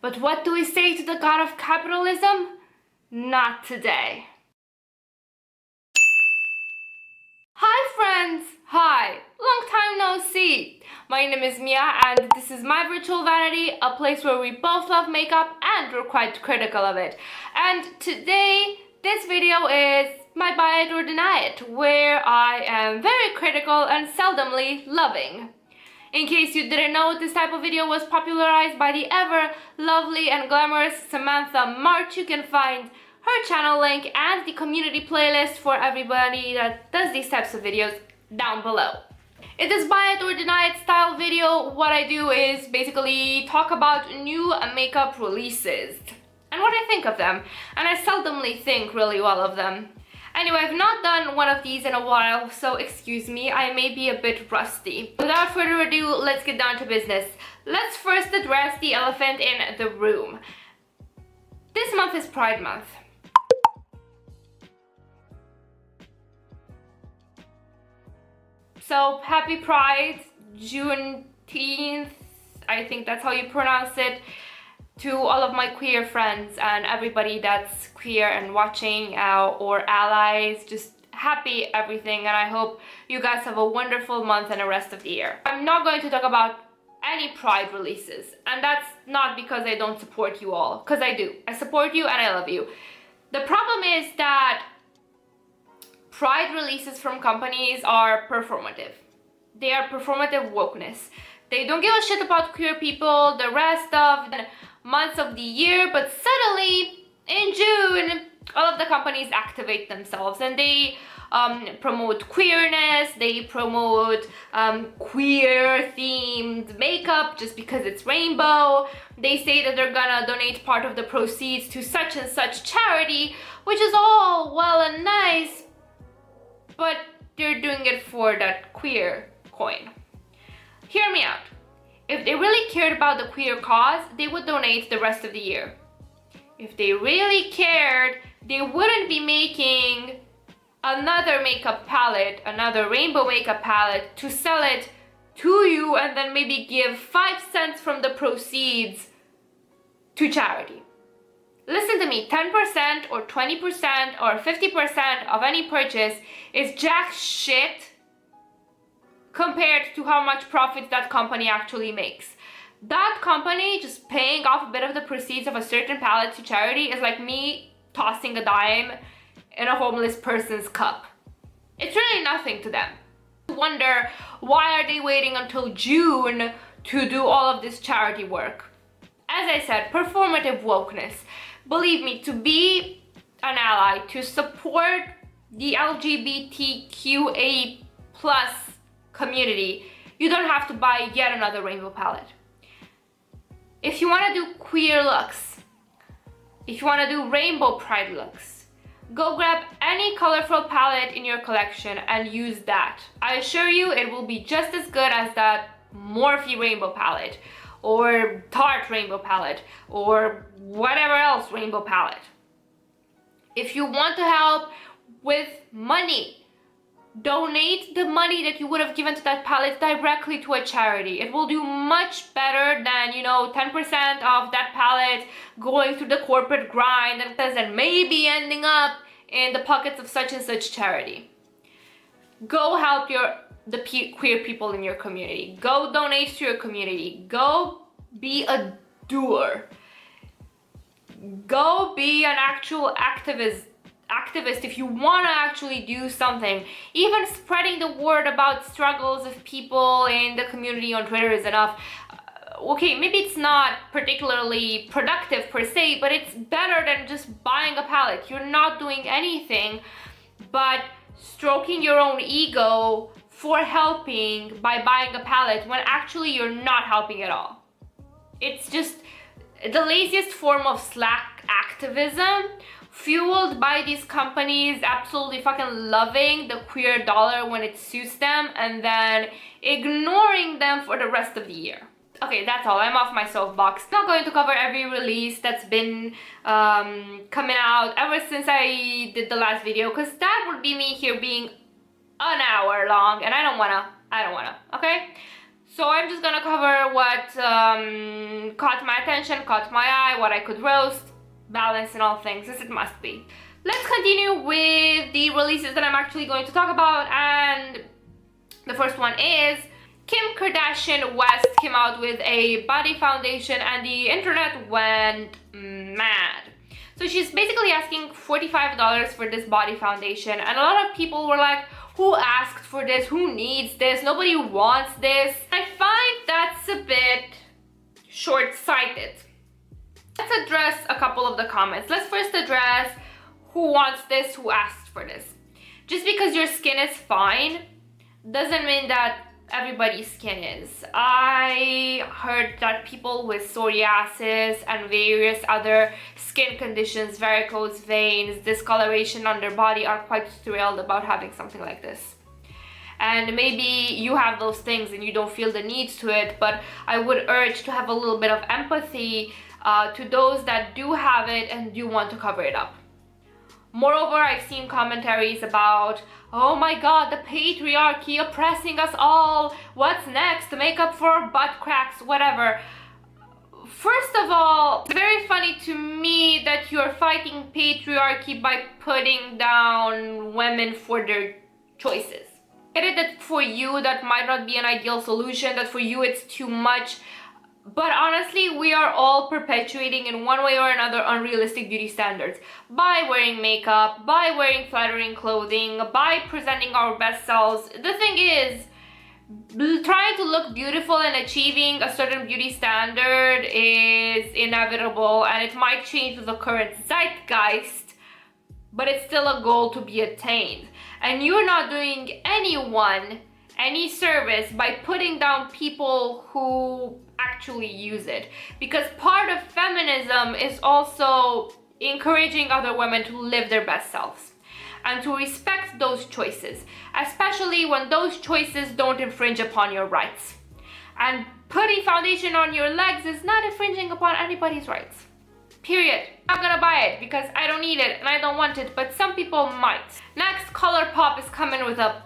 But what do we say to the god of capitalism? Not today. Hi friends! Hi! Long time no see! My name is Mia and this is my virtual vanity, a place where we both love makeup and we're quite critical of it. And today, this video is my buy it or deny it, where I am very critical and seldomly loving. In case you didn't know, this type of video was popularized by the ever lovely and glamorous Samantha March. You can find her channel link and the community playlist for everybody that does these types of videos down below. In this buy it or deny it style video, what I do is basically talk about new makeup releases and what I think of them, and I seldomly think really well of them. Anyway, I've not done one of these in a while, so excuse me, I may be a bit rusty. Without further ado, let's get down to business. Let's first address the elephant in the room. This month is Pride Month. So happy Pride, Juneteenth, I think that's how you pronounce it, to all of my queer friends and everybody that's queer and watching or allies. Just happy everything, and I hope you guys have a wonderful month and the rest of the year. I'm not going to talk about any Pride releases, and that's not because I don't support you all, because I do. I support you and I love you. The problem is that Pride releases from companies are performative. They are performative wokeness. They don't give a shit about queer people the rest of the months of the year, but suddenly in June, all of the companies activate themselves and they promote queerness, they promote queer themed makeup just because it's rainbow. They say that they're gonna donate part of the proceeds to such and such charity, which is all well and nice, but they're doing it for that queer coin. Hear me out. If they really cared about the queer cause, they would donate the rest of the year. If they really cared, they wouldn't be making another makeup palette, another rainbow makeup palette, to sell it to you and then maybe give 5 cents from the proceeds to charity. Listen to me, 10% or 20% or 50% of any purchase is jack shit compared to how much profit that company actually makes. That company just paying off a bit of the proceeds of a certain palette to charity is like me tossing a dime in a homeless person's cup. It's really nothing to them. I wonder, why are they waiting until June to do all of this charity work? As I said, performative wokeness. Believe me, to be an ally, to support the LGBTQA+ community, you don't have to buy yet another rainbow palette. If you want to do queer looks, if you want to do rainbow pride looks, go grab any colorful palette in your collection and use that. I assure you it will be just as good as that Morphe rainbow palette or Tarte rainbow palette or whatever else rainbow palette. If you want to help with money, donate the money that you would have given to that palette directly to a charity. It will do much better than, 10% of that palette going through the corporate grind and maybe ending up in the pockets of such and such charity. Go help the queer people in your community. Go donate to your community. Go be a doer. Go be an actual activist if you want to actually do something. Even spreading the word about struggles of people in the community on Twitter is enough. Okay, maybe it's not particularly productive per se, but it's better than just buying a palette. You're not doing anything but stroking your own ego for helping by buying a palette when actually you're not helping at all. It's just the laziest form of slack activism, fueled by these companies absolutely fucking loving the queer dollar when it suits them and then ignoring them for the rest of the year. Okay, that's all. I'm off my soapbox. I'm not going to cover every release that's been coming out ever since I did the last video, because that would be me here being an hour long and I don't wanna, okay? So I'm just gonna cover what caught my attention, caught my eye, what I could roast, balance and all things, as it must be. Let's continue with the releases that I'm actually going to talk about, and the first one is Kim Kardashian West came out with a body foundation and the internet went mad. So she's basically asking $45 for this body foundation, and a lot of people were like, who asked for this? Who needs this? Nobody wants this. I find that's a bit short-sighted. Let's address a couple of the comments. Let's first address who wants this, who asked for this. Just because your skin is fine doesn't mean that everybody's skin is. I heard that people with psoriasis and various other skin conditions, varicose veins, discoloration on their body, are quite thrilled about having something like this. And maybe you have those things and you don't feel the need to it, but I would urge to have a little bit of empathy to those that do have it and do want to cover it up. Moreover, I've seen commentaries about, oh my god, the patriarchy oppressing us all, what's next, makeup for butt cracks, whatever. First of all, it's very funny to me that you're fighting patriarchy by putting down women for their choices. I get it that for you that might not be an ideal solution, that for you it's too much. But honestly, we are all perpetuating in one way or another unrealistic beauty standards by wearing makeup, by wearing flattering clothing, by presenting our best selves. The thing is, trying to look beautiful and achieving a certain beauty standard is inevitable, and it might change with the current zeitgeist, but it's still a goal to be attained. And you're not doing anyone any service by putting down people who actually use it, because part of feminism is also encouraging other women to live their best selves and to respect those choices, especially when those choices don't infringe upon your rights. And putting foundation on your legs is not infringing upon anybody's rights. Period. I'm not gonna buy it because I don't need it and I don't want it, but some people might. Next, Colourpop is coming with a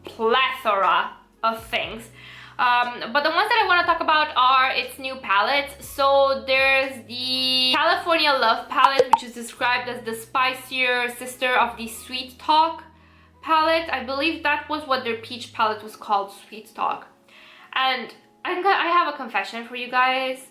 plethora of things. But the ones that I want to talk about are its new palettes. So there's the California Love palette, which is described as the spicier sister of the Sweet Talk palette. I believe that was what their peach palette was called, Sweet Talk. And I have a confession for you guys.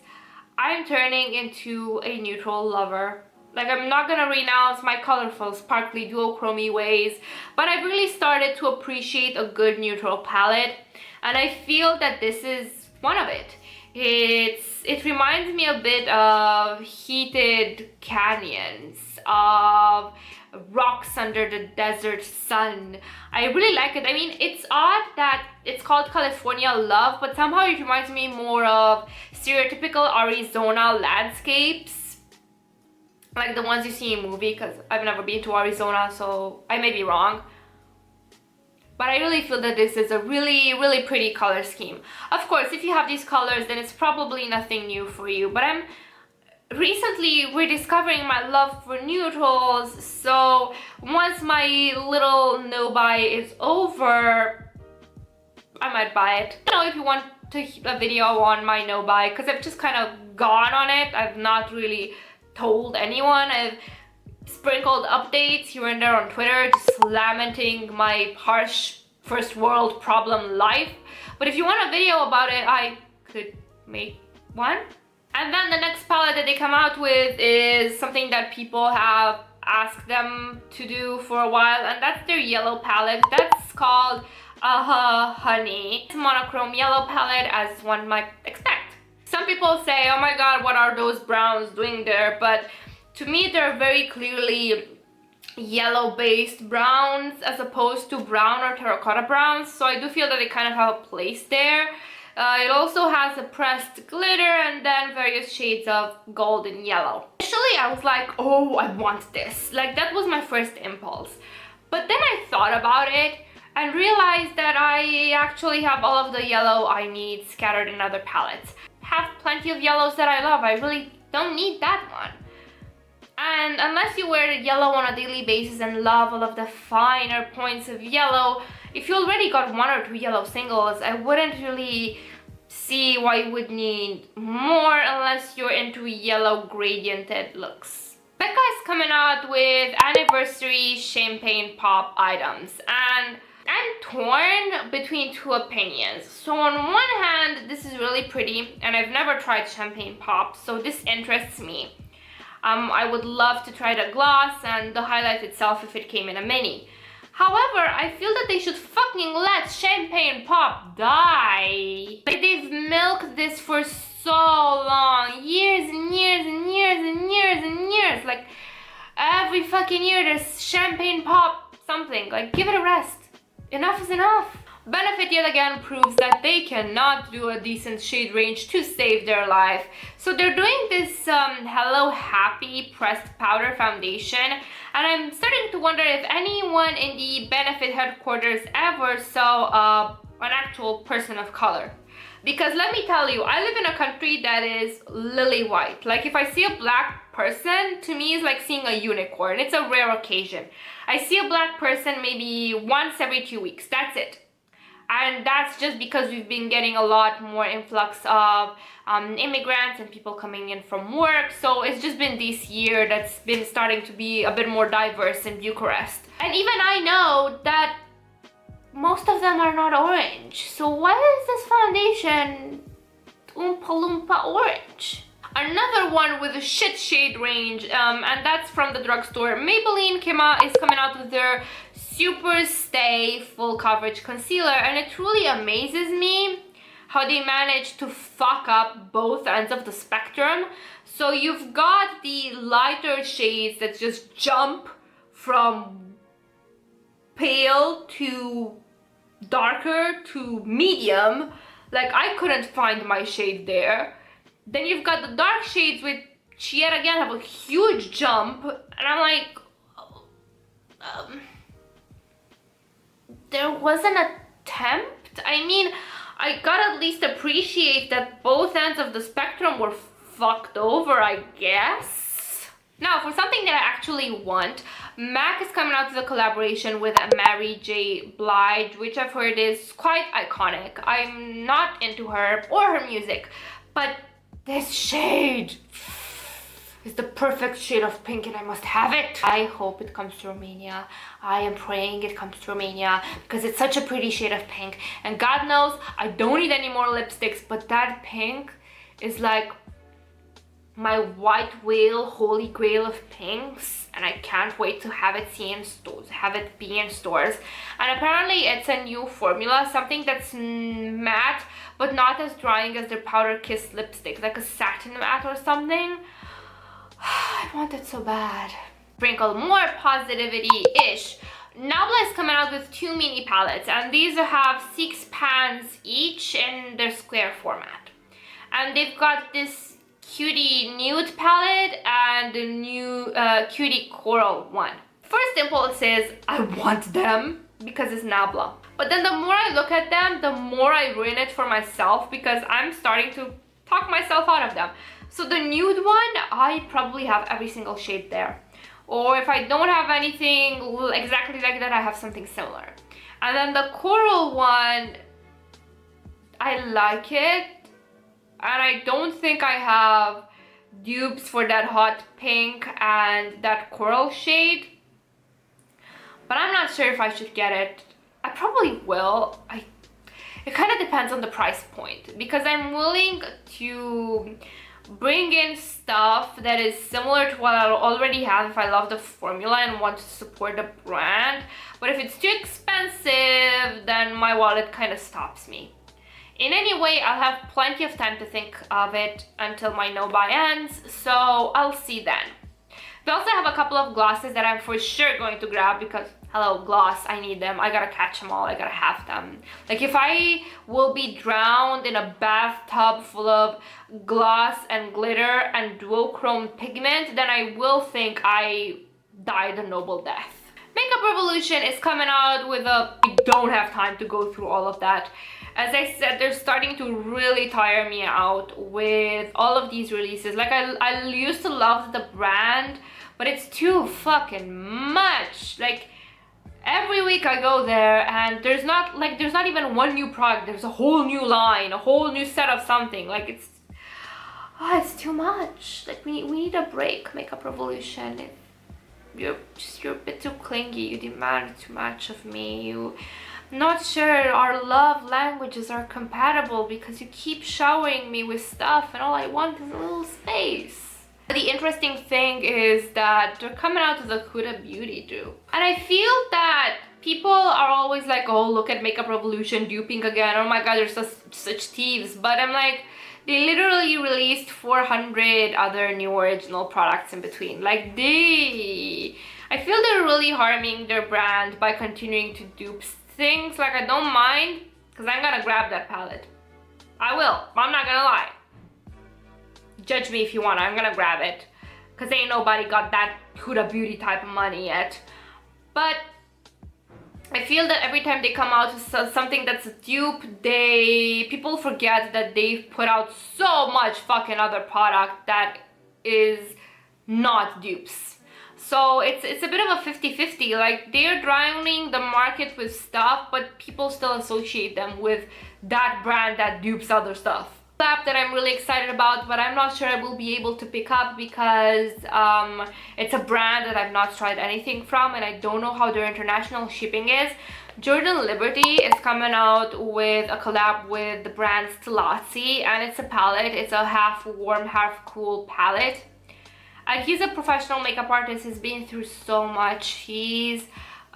I'm turning into a neutral lover. Like, I'm not gonna renounce my colorful, sparkly, duochrome ways, but I've really started to appreciate a good neutral palette, and I feel that this is one of it. It reminds me a bit of heated canyons, of rocks under the desert sun. I really like it. I mean, it's odd that it's called California Love, but somehow it reminds me more of stereotypical Arizona landscapes, like the ones you see in movie, because I've never been to Arizona, so I may be wrong. But I really feel that this is a really, really pretty color scheme. Of course, if you have these colors, then it's probably nothing new for you. But I'm recently rediscovering my love for neutrals, so once my little no-buy is over, I might buy it. I don't know if you want a video on my no-buy, because I've just kind of gone on it. I've not really told anyone. I've sprinkled updates here and there on Twitter, just lamenting my harsh first world problem life. But if you want a video about it, I could make one. And then the next palette that they come out with is something that people have asked them to do for a while, and that's their yellow palette. That's called Oh Honey. It's a monochrome yellow palette, as one might expect. Some people say, oh my god, what are those browns doing there? But to me, they're very clearly yellow-based browns as opposed to brown or terracotta browns. So I do feel that they kind of have a place there. It also has a pressed glitter and then various shades of gold and yellow. Initially, I was like, oh, I want this. Like, that was my first impulse. But then I thought about it and realized that I actually have all of the yellow I need scattered in other palettes. Have plenty of yellows that I love. I really don't need that one. And unless you wear yellow on a daily basis and love all of the finer points of yellow, if you already got one or two yellow singles, I wouldn't really see why you would need more unless you're into yellow gradiented looks. Becca is coming out with anniversary champagne pop items, and I'm torn between two opinions. So on one hand, this is really pretty, and I've never tried champagne pop, so this interests me. I would love to try the gloss and the highlight itself if it came in a mini. However, I feel that they should fucking let champagne pop die. Like, they've milked this for so long, years and years and years and years and years. Like, every fucking year there's champagne pop something. Like, give it a rest. Enough is enough. Benefit yet again proves that they cannot do a decent shade range to save their life. So they're doing this Hello Happy pressed powder foundation, and I'm starting to wonder if anyone in the Benefit headquarters ever saw an actual person of color. Because let me tell you, I live in a country that is lily white. Like, if I see a black person, to me it's like seeing a unicorn. It's a rare occasion. I see a black person maybe once every 2 weeks. That's it. And that's just because we've been getting a lot more influx of immigrants and people coming in from work. So it's just been this year that's been starting to be a bit more diverse in Bucharest. And even I know that most of them are not orange. So why is this foundation Oompa Loompa orange? Another one with a shit shade range, and that's from the drugstore. Maybelline is coming out with their Superstay full coverage concealer, and it truly amazes me how they managed to fuck up both ends of the spectrum. So you've got the lighter shades that just jump from pale to darker to medium. Like, I couldn't find my shade there. Then you've got the dark shades, which yet again have a huge jump, and I'm like, there was an attempt. I mean, I gotta at least appreciate that both ends of the spectrum were fucked over, I guess. Now, for something that I actually want, MAC is coming out with a collaboration with Mary J Blige, which I've heard is quite iconic. I'm not into her or her music, but this shade is the perfect shade of pink, and I must have it. I hope it comes to Romania. I am praying it comes to Romania because it's such a pretty shade of pink. And God knows I don't need any more lipsticks, but that pink is like my white whale, holy grail of pinks, and I can't wait to have it be in stores. And apparently it's a new formula, something that's matte but not as drying as their Powder Kiss lipstick, like a satin matte or something. I want it so bad. Sprinkle more positivity-ish. Nabla is coming out with 2 mini palettes, and these have 6 pans each in their square format. And they've got this Cutie Nude palette and the new Cutie Coral one. First impulse is, I want them because it's Nabla. But then the more I look at them, the more I ruin it for myself because I'm starting to talk myself out of them. So the nude one, I probably have every single shade there. Or if I don't have anything exactly like that, I have something similar. And then the coral one, I like it. And I don't think I have dupes for that hot pink and that coral shade. But I'm not sure if I should get it. I probably will. It kind of depends on the price point, because I'm willing to bring in stuff that is similar to what I already have if I love the formula and want to support the brand. But if it's too expensive, then my wallet kind of stops me. In any way, I'll have plenty of time to think of it until my no-buy ends, so I'll see then. We also have a couple of glosses that I'm for sure going to grab because, hello, gloss, I need them. I gotta catch them all, I gotta have them. Like, if I will be drowned in a bathtub full of gloss and glitter and duochrome pigment, then I will think I died a noble death. Makeup Revolution is coming out with we don't have time to go through all of that. As I said, they're starting to really tire me out with all of these releases. Like, I used to love the brand, but it's too fucking much. Like, Every week I go there and there's not even one new product. There's a whole new line, a whole new set of something. Like it's too much. Like we need a break, Makeup Revolution. You're a bit too clingy. You demand too much of me. I'm not sure our love languages are compatible because you keep showering me with stuff and all I want is a little space. The interesting thing is that they're coming out with a Huda Beauty dupe. And I feel that people are always like, oh, look at Makeup Revolution duping again. Oh my god, they're such thieves. But I'm like, they literally released 400 other new original products in between. Like, I feel they're really harming their brand by continuing to dupe things. Like, I don't mind, because I'm gonna grab that palette. I will, I'm not gonna lie. Judge me if you want, I'm gonna grab it. Because ain't nobody got that Huda Beauty type of money yet. But I feel that every time they come out with something that's a dupe, people forget that they've put out so much fucking other product that is not dupes. So it's a bit of a 50-50. Like, they're drowning the market with stuff, but people still associate them with that brand that dupes other stuff. App that I'm really excited about, but I'm not sure I will be able to pick up because it's a brand that I've not tried anything from and I don't know how their international shipping is. Jordan Liberty is coming out with a collab with the brand Stillazi, and it's a palette. It's a half warm, half cool palette. And he's a professional makeup artist. He's been through so much. He's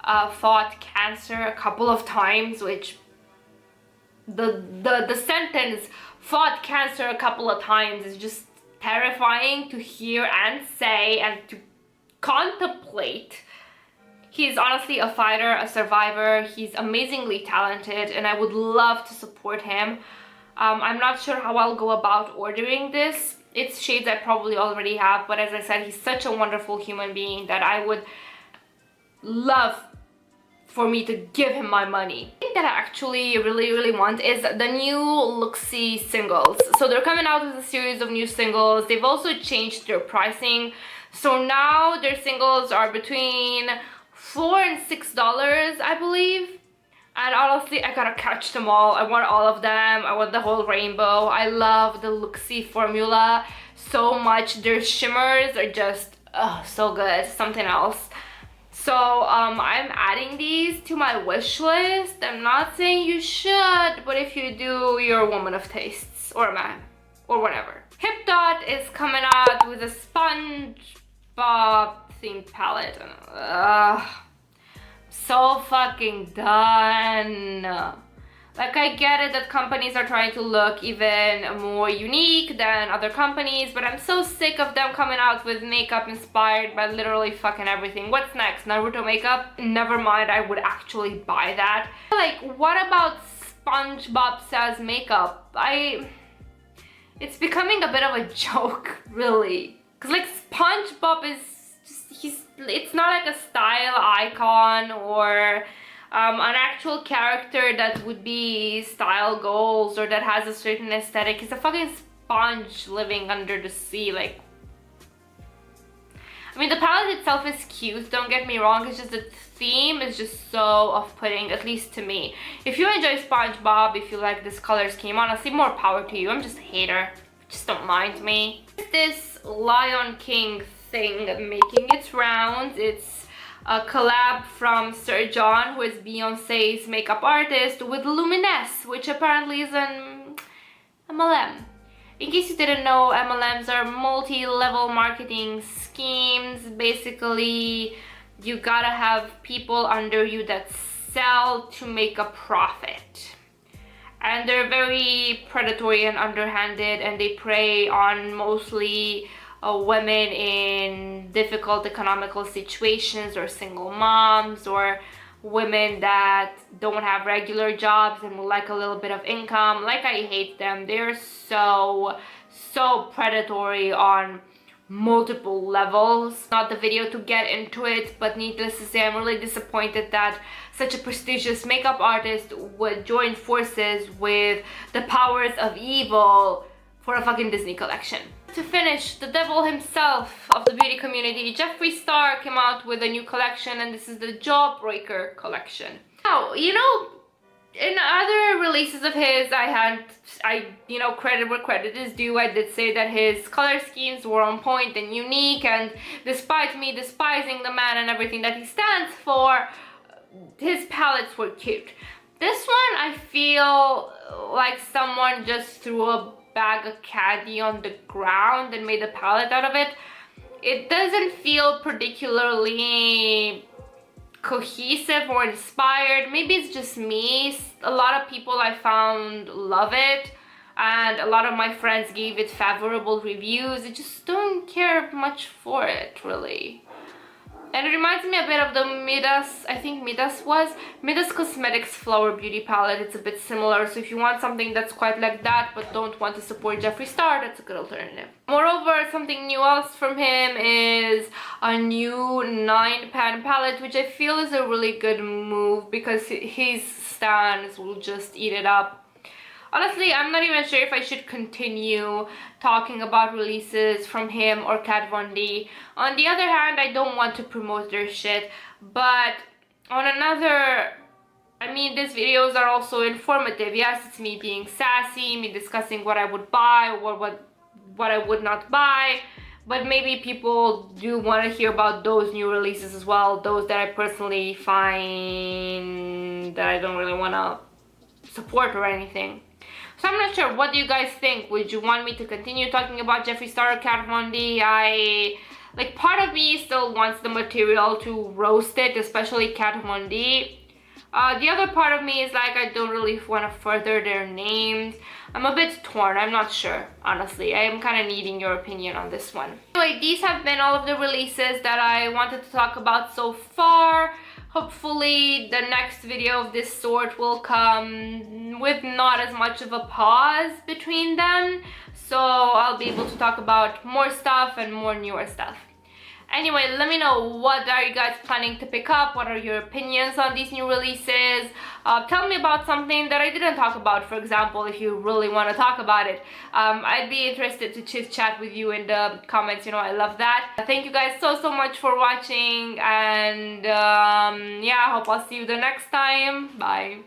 fought cancer a couple of times, which the sentence fought cancer a couple of times is just terrifying to hear and say and to contemplate. He's honestly a fighter, a survivor. He's amazingly talented and I would love to support him. I'm not sure how I'll go about ordering this. It's shades I probably already have, but as I said, he's such a wonderful human being that I would love for me to give him my money. The thing that I actually really want is the new Luxie singles. So they're coming out with a series of new singles. They've also changed their pricing. So now their singles are between $4 and $6, I believe. And honestly, I gotta catch them all. I want all of them. I want the whole rainbow. I love the Luxie formula so much. Their shimmers are just so good. Something else. So I'm adding these to my wish list. I'm not saying you should, but if you do, you're a woman of tastes, or a man, or whatever. Hipdot is coming out with a Spongebob themed palette. So fucking done. Like, I get it that companies are trying to look even more unique than other companies, but I'm so sick of them coming out with makeup inspired by literally fucking everything. What's next? Naruto makeup? Never mind, I would actually buy that. Like, what about SpongeBob Says makeup? It's becoming a bit of a joke, really. Cause like SpongeBob is just, it's not like a style icon or an actual character that would be style goals or that has a certain aesthetic. He's a fucking sponge living under the sea. Like, I mean, the palette itself is cute, don't get me wrong, it's just the theme is just so off-putting, at least to me. If you enjoy SpongeBob, if you like this color scheme, honestly, more power to you. I'm just a hater, just don't mind me. This Lion King thing making its rounds. It's a collab from Sir John, who is Beyonce's makeup artist, with Luminesse, which apparently is an MLM. In case you didn't know, MLMs are multi-level marketing schemes. Basically, you gotta have people under you that sell to make a profit. And they're very predatory and underhanded, and they prey on mostly women in difficult economical situations, or single moms, or women that don't have regular jobs and would like a little bit of income. Like, I hate them. They're so predatory on multiple levels. Not the video to get into it, but needless to say, I'm really disappointed that such a prestigious makeup artist would join forces with the powers of evil for a fucking Disney collection. To finish, the devil himself of the beauty community, Jeffree Star came out with a new collection, and this is the Jawbreaker collection. Now, you know, in other releases of his, you know, credit where credit is due. I did say that his color schemes were on point and unique, and despite me despising the man and everything that he stands for, his palettes were cute. This one, I feel like someone just threw a bag of candy on the ground and made a palette out of it. It doesn't feel particularly cohesive or inspired. Maybe it's just me. A lot of people I found love it, and a lot of my friends gave it favorable reviews. I just don't care much for it, really. And it reminds me a bit of the Midas, I think Midas Cosmetics Flower Beauty palette. It's a bit similar, so if you want something that's quite like that but don't want to support Jeffree Star, that's a good alternative. Moreover, something new else from him is a new 9-pan palette, which I feel is a really good move because his stans will just eat it up. Honestly, I'm not even sure if I should continue talking about releases from him or Kat Von D. On the other hand, I don't want to promote their shit, but on another, I mean, these videos are also informative. Yes, it's me being sassy, me discussing what I would buy or what I would not buy, but maybe people do want to hear about those new releases as well, those that I personally find that I don't really want to support or anything. So I'm not sure. What do you guys think? Would you want me to continue talking about Jeffree Star or Kat Von D? Like, part of me still wants the material to roast it, especially Kat Von D. The other part of me is like, I don't really want to further their names. I'm a bit torn. I'm not sure, honestly. I am kind of needing your opinion on this one. Anyway, these have been all of the releases that I wanted to talk about so far. Hopefully the next video of this sort will come with not as much of a pause between them, so I'll be able to talk about more stuff and more newer stuff. Anyway, let me know, what are you guys planning to pick up? What are your opinions on these new releases? Tell me about something that I didn't talk about, for example, if you really want to talk about it. I'd be interested to chit chat with you in the comments, you know, I love that. Thank you guys so much for watching, and yeah, I hope I'll see you the next time. Bye.